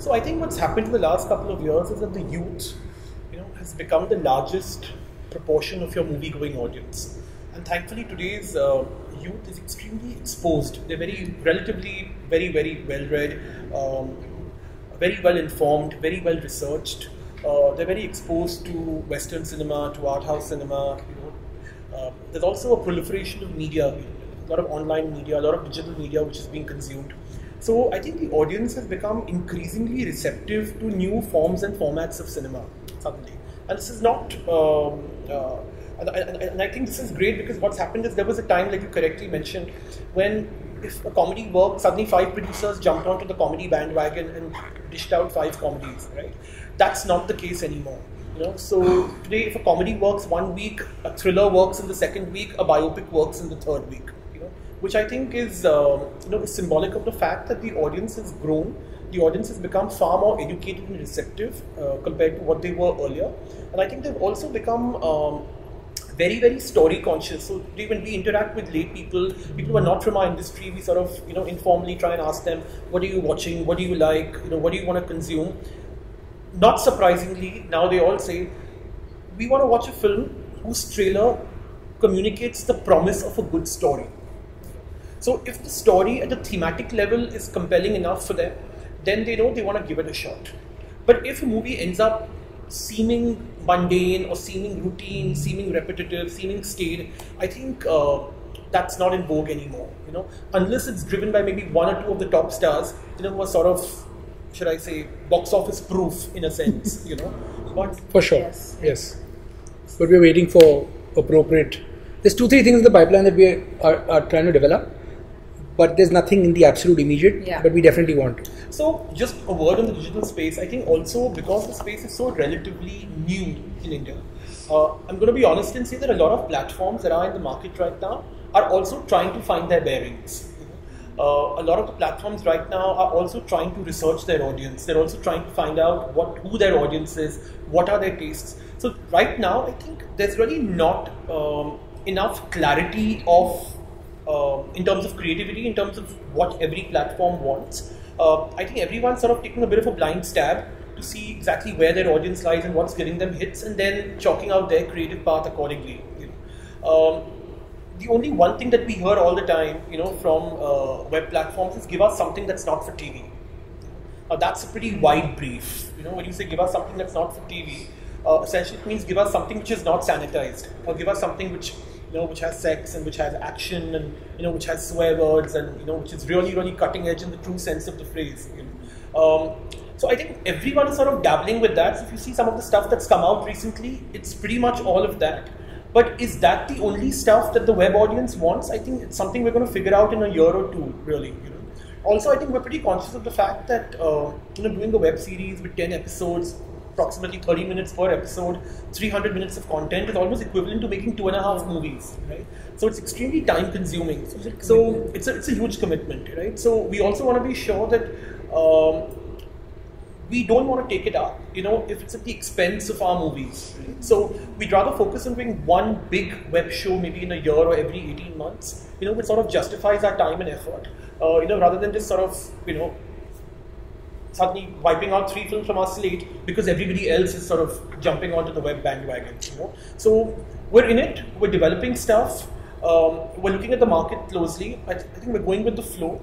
So I think what's happened in the last couple of years is that the youth, has become the largest proportion of your movie-going audience. And thankfully, today's youth is extremely exposed. They're relatively very well-read, very well-informed, very well-researched. They're very exposed to Western cinema, to art house cinema. There's also a proliferation of media, a lot of online media, a lot of digital media which is being consumed. So I think the audience has become increasingly receptive to new forms and formats of cinema suddenly. And this is not, and I think this is great because what's happened is there was a time, like you correctly mentioned, when if a comedy worked, suddenly 5 producers jumped onto the comedy bandwagon and dished out 5 comedies, right? That's not the case anymore. So today, if a comedy works 1 week, a thriller works in the 2nd week, a biopic works in the 3rd week. Which I think is, is symbolic of the fact that the audience has grown. The audience has become far more educated and receptive compared to what they were earlier. And I think they've also become very story conscious. So today when we interact with lay people who are not from our industry, we sort of, informally try and ask them, what are you watching? What do you like? What do you want to consume? Not surprisingly, now they all say, we want to watch a film whose trailer communicates the promise of a good story. So if the story at a thematic level is compelling enough for them, then they know they want to give it a shot. But if a movie ends up seeming mundane or seeming routine, seeming repetitive, seeming staid, I think that's not in vogue anymore. Unless it's driven by maybe 1 or 2 of the top stars, who are sort of, should I say, box office proof in a sense. But for sure, yes. But we're waiting for appropriate. There's 2-3 things in the pipeline that we are trying to develop. But there's nothing in the absolute immediate, but we definitely want to. So, just a word on the digital space. I think also because the space is so relatively new in India, I'm going to be honest and say that a lot of platforms that are in the market right now are also trying to find their bearings. A lot of the platforms right now are also trying to research their audience. They're also trying to find out who their audience is, what are their tastes. So right now, I think there's really not enough clarity of in terms of creativity, in terms of what every platform wants. I think everyone's sort of taking a bit of a blind stab to see exactly where their audience lies and what's getting them hits, and then chalking out their creative path accordingly. The only one thing that we hear all the time, from web platforms is give us something that's not for TV. That's a pretty wide brief. When you say give us something that's not for TV, essentially it means give us something which is not sanitized, or give us something which has sex and which has action and which has swear words and which is really cutting edge in the true sense of the phrase. So I think everyone is sort of dabbling with that. So if you see some of the stuff that's come out recently, it's pretty much all of that. But is that the only stuff that the web audience wants? I think it's something we're going to figure out in a year or two, really. Also, I think we're pretty conscious of the fact that doing a web series with 10 episodes, approximately 30 minutes per episode, 300 minutes of content is almost equivalent to making 2.5 movies, right? So it's extremely time consuming. So it's a huge commitment, right? So we also want to be sure that we don't want to take it up, if it's at the expense of our movies. Right? So we'd rather focus on doing one big web show maybe in a year or every 18 months, which sort of justifies our time and effort, rather than just sort of, suddenly wiping out 3 films from our slate because everybody else is sort of jumping onto the web bandwagon. So we're in it, we're developing stuff, we're looking at the market closely. I think we're going with the flow.